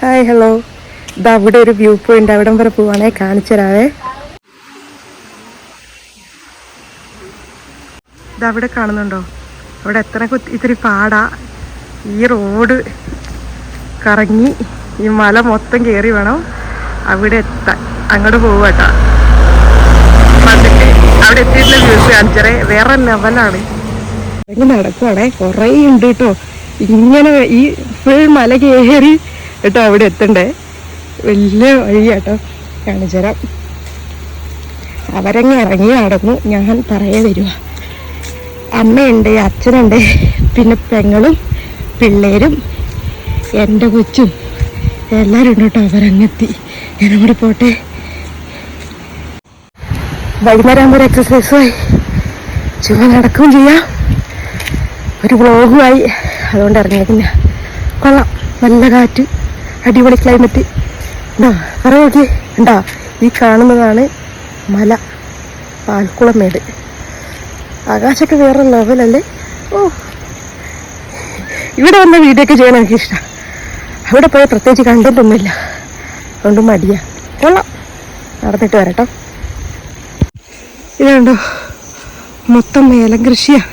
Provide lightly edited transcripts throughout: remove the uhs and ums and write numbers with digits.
Hi hello. ഇതാ അവിടെ ഒരു വ്യൂ പോയിന്റ്, അവിടം വരെ പോവാണേ, കാണിച്ചു തരാവേ. ഇതവിടെ കാണുന്നുണ്ടോ? അവിടെ എത്ര ഇത്തിരി പാടാ. ഈ റോഡ് കറങ്ങി ഈ മല മൊത്തം കയറി വേണം അവിടെ എത്താൻ. അങ്ങോട്ട് പോവാട്ടാ. വന്നിട്ട് അവിടെ എത്തിയിട്ടുള്ള വ്യൂസ് കാണിച്ചറേ, വേറെ ലെവലാണ്. ഇങ്ങനെ നടക്കുവാണേ, കുറേ ഉണ്ട് കേട്ടോ. ഇങ്ങനെ ഈ ഫുൾ മല കയറി കേട്ടോ അവിടെ എത്തണ്ടേ. വലിയ വഴിയാട്ടോ, കാണിച്ചു തരാം. അവരങ്ങ് ഇറങ്ങി നടന്നു, ഞാൻ പറയേ വരുക. അമ്മയുണ്ട്, അച്ഛനുണ്ട്, പിന്നെ പെങ്ങളും പിള്ളേരും എൻ്റെ കൊച്ചും എല്ലാവരും ഉണ്ട് കേട്ടോ. അവരങ്ങെത്തി. ഞാനും കൂടി പോട്ടെ. വൈകുന്നേരം ഒരു എക്സസൈസുമായി ചുമ്മാ നടക്കുകയും ചെയ്യാം, ഒരു വ്ളോഗുമായി. അതുകൊണ്ട് ഇറങ്ങിയതിന് കൊള്ളാം. നല്ല കാറ്റ്, അടിപൊളി ക്ലൈമറ്റ്. ഉണ്ടോ? പറയാ നോക്കി. ഉണ്ടോ? ഈ കാണുന്നതാണ് മല, പാൽക്കുളമേട്. ആകാശമൊക്കെ വേറെ ലെവലല്ലേ. ഓ, ഇവിടെ വന്ന വീഡിയോ ഒക്കെ ചെയ്യാൻ എനിക്കിഷ്ടമാണ്. അവിടെ പോയി പ്രത്യേകിച്ച് കണ്ടൊന്നുമില്ല, അതുകൊണ്ട് മടിയാ. കൊള്ളാം, നടന്നിട്ട് വരട്ടോ. ഇതുണ്ടോ, മൊത്തം ഏലം കൃഷിയാണ്.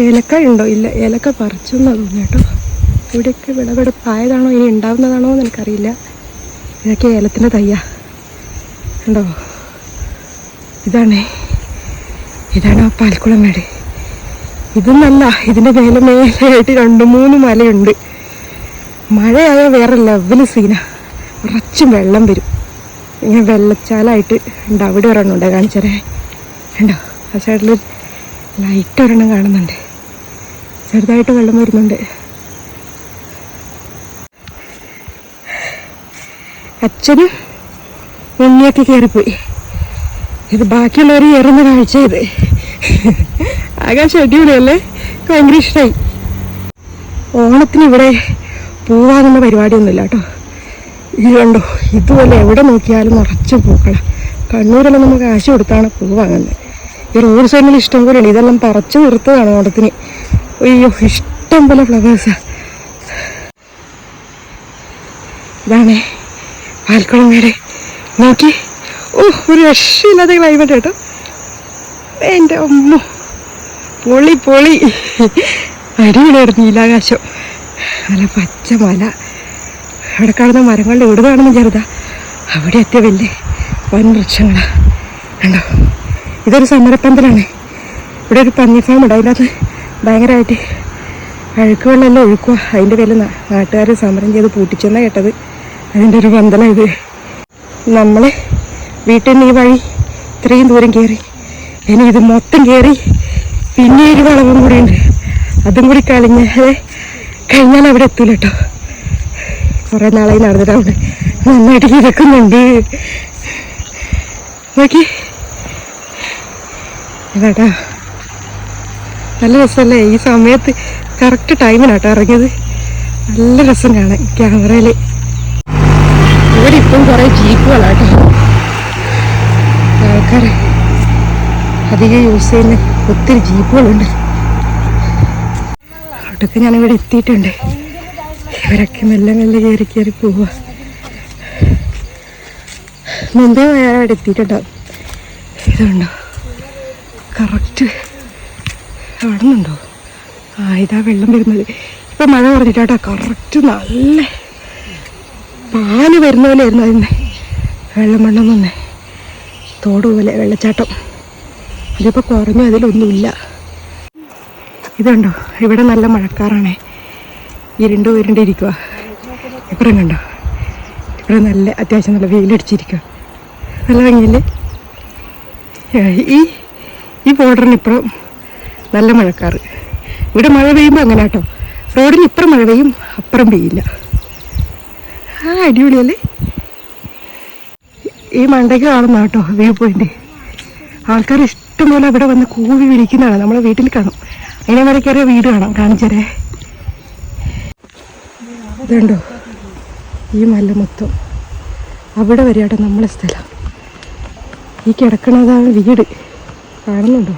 ഏലക്ക ഉണ്ടോ? ഇല്ല, ഏലക്ക പറിച്ചെന്നാ തോന്നുന്നു കേട്ടോ. ഇവിടെയൊക്കെ വിളവെടുപ്പായതാണോ ഇനി ഉണ്ടാവുന്നതാണോ എന്ന് എനിക്കറിയില്ല. ഇതൊക്കെ ഏലത്തിൻ്റെ തയ്യാ. ഉണ്ടോ? ഇതാണ് ആ പാൽക്കുളമേട്. ഇതൊന്നല്ല, ഇതിൻ്റെ മേലെയായിട്ട് 2-3 മലയുണ്ട്. മഴയായാൽ വേറെ ലെവല് സീന. നിറച്ചും വെള്ളം വരും. ഇങ്ങനെ വെള്ളച്ചാലായിട്ട് ഉണ്ട്. അവിടെ ഒരെണ്ണം ഉണ്ട്, കാണിച്ചരേ. ഉണ്ടോ? ആ സൈഡിൽ ലൈറ്റ് ഒരെണ്ണം കാണുന്നുണ്ട്. ചെറുതായിട്ട് വെള്ളം വരുന്നുണ്ട്. അച്ഛനും ഉണ്ണിയൊക്കെ കയറിപ്പോയി. ഇത് ബാക്കിയുള്ളവർ കയറുന്ന കാഴ്ച. ഇത് ആകാശം അടിപൊളിയല്ലേ, ഭയങ്കര ഇഷ്ടമായി. ഓണത്തിന് ഇവിടെ പൂവാകുന്ന പരിപാടിയൊന്നുമില്ല കേട്ടോ. ഇത് കണ്ടോ, ഇതുപോലെ എവിടെ നോക്കിയാലും നിറച്ചും പൂക്കളാണ്. കണ്ണൂരെല്ലാം നമുക്ക് കാശ് കൊടുത്താണ് പൂ വാങ്ങുന്നത്. ഈ റോഡ് സൈഡിൽ ഇഷ്ടം പോലെയാണ്. ഇതെല്ലാം പറിച്ചു നിർത്തതാണ് ഓണത്തിന്. അയ്യോ, ഇഷ്ടം പോലെ ഫ്ലവേഴ്സാണ്. ഇതാണേ പാൽക്കുളമേട്. നോക്കി. ഓ, ഒരു രക്ഷയില്ലാത്ത ക്ലൈമറ്റ് കേട്ടോ. എൻ്റെ അമ്മ, പൊളി പൊളി. അടിപൊളിയായിരുന്നു. നീലാകാശം, നല്ല പച്ച മല. അവിടെ കാണുന്ന മരങ്ങളുടെ ഇവിടെ കാണുന്ന ചെറുതാ, അവിടെ എത്തിയ വലിയ വൻ വൃക്ഷങ്ങളാണ്. കണ്ടോ? ഇതൊരു സമരപ്പന്തലാണ്. ഇവിടെ ഒരു പന്നി ഫാം ഉണ്ട്. അതിനകത്ത് ഭയങ്കരമായിട്ട് അഴുക്ക് വെള്ളമെല്ലാം ഒഴുക്കുക. അതിൻ്റെ പേരിൽ നാട്ടുകാർ സമരം ചെയ്ത് പൂട്ടിച്ചെന്നാണ് കേട്ടത്. അതിൻ്റെ ഒരു പന്തലാണ് ഇത്. നമ്മൾ വീട്ടിൽ നിന്ന് ഈ വഴി ഇത്രയും ദൂരം കയറി, ഇനി ഇത് മൊത്തം കയറി പിന്നെ ഒരു വളവും കൂടി ഉണ്ട്. അതും കൂടി കഴിഞ്ഞാൽ അവിടെ എത്തൂല കേട്ടോ. കുറേ നാളായി നടന്നിട്ട് അവിടെ നന്നായിട്ട് കിടക്കുന്നുണ്ട്. നോക്കി. ഇതാട്ടാ, നല്ല രസമല്ലേ. ഈ സമയത്ത് കറക്റ്റ് ടൈമിനാട്ടോ ഇറങ്ങിയത്. നല്ല രസം കാണാൻ ക്യാമറയിൽ. ഇവിടെ ഇപ്പം കുറേ ജീപ്പുകളാട്ടോ. ആൾക്കാർ അധികം യൂസ് ചെയ്യുന്ന ഒത്തിരി ജീപ്പുകളുണ്ട്. അവിടെയൊക്കെ ഞാനിവിടെ എത്തിയിട്ടുണ്ട്. ഇവരൊക്കെ മെല്ലെ മെല്ലെ കയറി പോവുക. മുമ്പേ അവിടെ എത്തിയിട്ടുണ്ടാവും. ഇതുണ്ടോ കറക്റ്റ് കാണുന്നുണ്ടോ? ഇതാ വെള്ളം വരുന്നത്. ഇപ്പം മഴ പറഞ്ഞിട്ടാട്ടോ കറക്റ്റ് നല്ല പാല് വരുന്ന പോലെ ആയിരുന്നു അതിന് വെള്ളം മണ്ണെന്നൊന്നേ. തോട് പോലെ വെള്ളച്ചാട്ടം. അതിപ്പോൾ കുറഞ്ഞു, അതിലൊന്നുമില്ല. ഇതുണ്ടോ, ഇവിടെ നല്ല മഴക്കാറാണേ. ഇരുണ്ടിരിക്കുക. ഇപ്പുറം കണ്ടോ, ഇവിടെ നല്ല അത്യാവശ്യം നല്ല വെയിലടിച്ചിരിക്കുക. നല്ല ഭംഗിയില്ലേ? ഈ ബോർഡറിനിപ്പുറം നല്ല മഴക്കാറ്. ഇവിടെ മഴ പെയ്യുമ്പോൾ അങ്ങനെ കേട്ടോ. റോഡിന് ഇപ്പുറം മഴ പെയ്യും, അപ്പുറം പെയ്യില്ല. അടിപൊളിയല്ലേ? ഈ മണ്ടയ്ക്ക് കാണുന്ന കേട്ടോ വ്യൂ പോയിന്റ്. ആൾക്കാർ ഇഷ്ടംപോലെ അവിടെ വന്ന് കൂവി വിളിക്കുന്നതാണ്. നമ്മളെ വീട്ടിൽ കാണും. അതിനെ വരെ കയറിയ വീട് കാണാം, കാണിച്ചരേ. ഇതുണ്ടോ, ഈ മല മൊത്തം അവിടെ വരെയാട്ടോ നമ്മളെ സ്ഥലം. ഈ കിടക്കണതാണ് വീട്, കാണുന്നുണ്ടോ?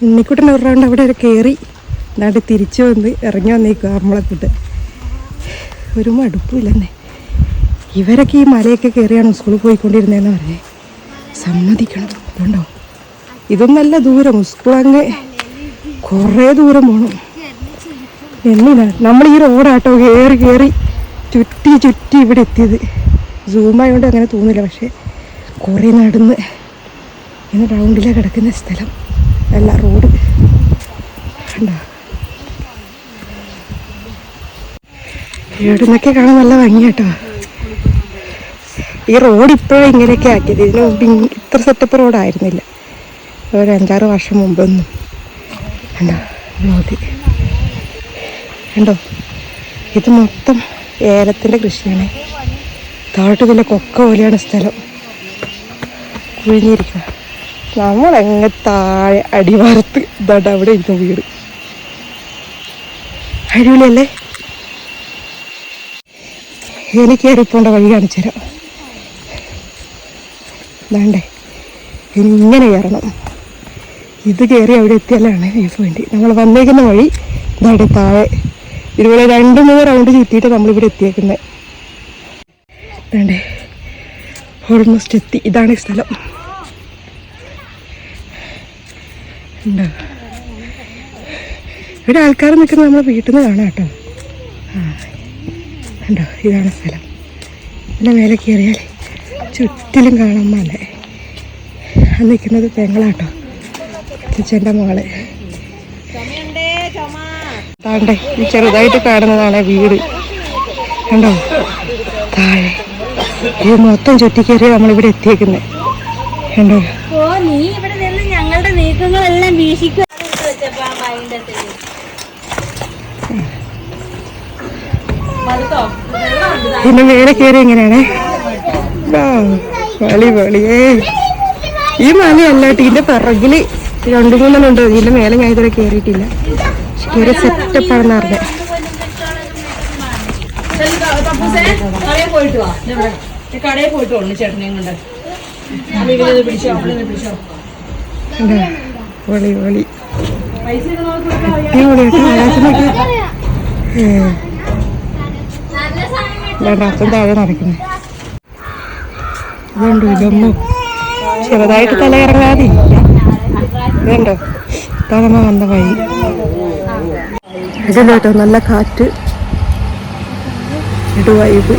ഉണ്ണിക്കുട്ടൻ ഒരു റൗണ്ട് അവിടെ വരെ കയറി, എന്നിട്ട് തിരിച്ചു വന്ന് ഇറങ്ങി വന്നേക്കുക നമ്മളെ കൂട്ട്. ഒരു മടുപ്പില്ലെന്നേ. ഇവരൊക്കെ ഈ മലയൊക്കെ കയറിയാണ് സ്കൂളിൽ പോയിക്കൊണ്ടിരുന്നതെന്ന് പറഞ്ഞേ. സമ്മതിക്കണം. കണ്ടോ, ഇതും നല്ല ദൂരം. സ്കൂൾ അങ്ങ് കുറേ ദൂരം പോകണം. എന്നില്ല നമ്മൾ ഈ റോഡാട്ടോ കയറി കയറി ചുറ്റി ചുറ്റി ഇവിടെ എത്തിയത്. സൂമായതുകൊണ്ട് അങ്ങനെ തോന്നില്ല, പക്ഷേ കുറേ നടന്ന് ഇന്ന് റൗണ്ടിലാണ് കിടക്കുന്ന സ്ഥലം. അല്ല, റോഡ് കണ്ടോ. ഇവിടെ നിന്നൊക്കെ കാണാൻ നല്ല ഭംഗി കേട്ടോ. ഈ റോഡ് ഇപ്പോഴും ഇങ്ങനെയൊക്കെ ആക്കിയത്. ഇതിന് മുമ്പ് ഇത്ര സെറ്റപ്പ് റോഡായിരുന്നില്ല ഒരു 5-6 വർഷം മുമ്പൊന്നും. കണ്ടോ റോഡ് കണ്ടോ. ഇത് മൊത്തം ഏലത്തിൻ്റെ കൃഷിയാണ്. താഴോട്ട് വലിയ കൊക്ക പോലെയാണ് സ്ഥലം, കുഴിഞ്ഞിരിക്കുക. നമ്മളങ്ങ് താഴെ അടിവാരത്ത് ഇതാണ്ട് അവിടെ ഇരിക്കും വീട്. അടിപൊളിയല്ലേ. എനിക്ക് കയറിപ്പോണ്ട വഴി കാണിച്ചു തരാം. വേണ്ടേ, ഇനി ഇങ്ങനെ കയറണം. ഇത് കയറി അവിടെ എത്തിയാലാണ് വ്യൂ പോയിന്റ്. നമ്മൾ വന്നേക്കുന്ന വഴി ഇതാണ്ട് താഴെ. ഇതുപോലെ 2-3 റൗണ്ട് ചുറ്റിയിട്ട് നമ്മളിവിടെ എത്തിയേക്കുന്നത്. വേണ്ടേ, ഓൾമോസ്റ്റ് എത്തി. ഇതാണ് സ്ഥലം. ഉണ്ടോ, ഇവിടെ ആൾക്കാർ നിൽക്കുന്നത് നമ്മളെ വീട്ടിൽ നിന്ന് കാണാം കേട്ടോ. ഉണ്ടോ, ഇതാണ് സ്ഥലം. പിന്നെ മേലെ കയറിയാൽ ചുറ്റിലും കാണാൻ മല. നിൽക്കുന്നത് പെങ്ങളാട്ടോ, ചേച്ചൻ്റെ മോള്. താണ്ടേ ഈ ചെറുതായിട്ട് കാണുന്നതാണ് വീട്. കണ്ടോ താഴെ. ഇത് മൊത്തം ചുറ്റിക്കയറി നമ്മളിവിടെ എത്തിയേക്കുന്നത്. കണ്ടോ, ഞങ്ങളുടെ നീക്കങ്ങളെല്ലാം വീക്ഷിക്കുക. പിന്നെ മേലെ കയറി എങ്ങനെയാണേ. വളി വളിയേ. ഈ മലയല്ലാട്ട് ഇതിന്റെ പിറകില് 2-3 ഉണ്ട്. ഇതിന്റെ മേലെ ഞാൻ ഇതുവരെ കയറിയിട്ടില്ല. കയറി സെറ്റപ്പാണെന്ന് അറിഞ്ഞത്. കടയിൽ പോയിട്ട് ചേട്ടനെയും കൊണ്ട് വളി വളി അച്ഛൻ താഴെ നടക്കുന്നത്. ഇതുണ്ടോ ഇതൊന്നും ചെറുതായിട്ട് തല ഇറങ്ങാതില്ല. ഇതുണ്ടോ, തലമ വന്ന വഴി. ഇതിലോട്ടോ നല്ല കാറ്റ്, ഇടുവൈബ്.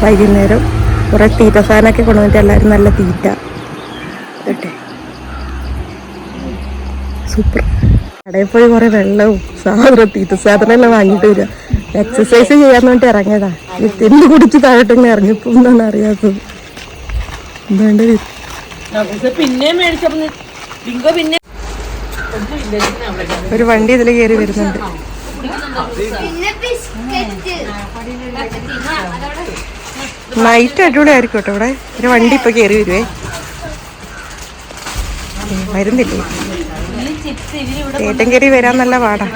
വൈകുന്നേരം കുറേ തീറ്റ സാധനമൊക്കെ കൊണ്ടുവന്നിട്ട് എല്ലാവരും നല്ല തീറ്റ കേട്ടെ. സൂപ്പർ. കടയിൽ പോയി കുറേ വെള്ളവും സാധനം തീറ്റ സാധനം എല്ലാം വാങ്ങിയിട്ട് വരിക. എക്സസൈസ് ചെയ്യാൻ വേണ്ടി ഇറങ്ങിയതാ. ഈ തെല്ല് കുടിച്ച് താഴോട്ടങ്ങ് ഇറങ്ങിപ്പോ എന്നാണ് അറിയാത്തത്. എന്താണ്ട് ഒരു വണ്ടി ഇതിൽ കയറി വരുന്നുണ്ട്. നൈറ്റ് അടിപൊളിയായിരിക്കും കേട്ടോ ഇവിടെ. ഒരു വണ്ടി ഇപ്പൊ കയറി വരുവേ. വരുന്നില്ലേ, ഏറ്റം കയറി വരാൻ നല്ല പാടാ.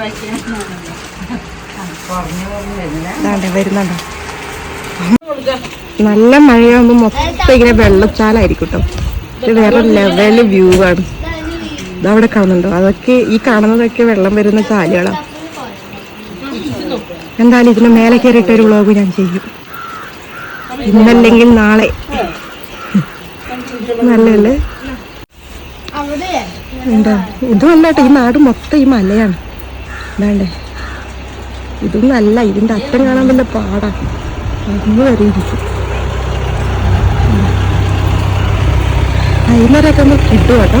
വരുന്നുണ്ടോ. നല്ല മഴയാകുമ്പോ മൊത്തം ഇങ്ങനെ വെള്ളച്ചാലായിരിക്കും കേട്ടോ. ഇത് വേറെ ലെവല് വ്യൂ ആണ്. ഇതവിടെ കാണുന്നുണ്ടോ, അതൊക്കെ ഈ കാണുന്നതൊക്കെ വെള്ളം വരുന്ന ചാലുകളാണ്. എന്തായാലും ഇതിന് മേലെ കയറിയിട്ടൊരു വ്ളോഗ് ഞാൻ ചെയ്യും, ഇന്നല്ലെങ്കിൽ നാളെ. നല്ലല്ലേ. എന്താ ഇത് നല്ലട്ടോ. ഈ നാട് മൊത്തം ഈ മലയാണ്. വേണ്ടേ, ഇതും നല്ല. ഇതിന്റെ അറ്റം കാണാൻ വല്ല പാടാ. അന്ന് വരെ ഇരിക്കും. വൈകുന്നേരമൊക്കെ ഒന്ന് കിട്ടും കേട്ടോ.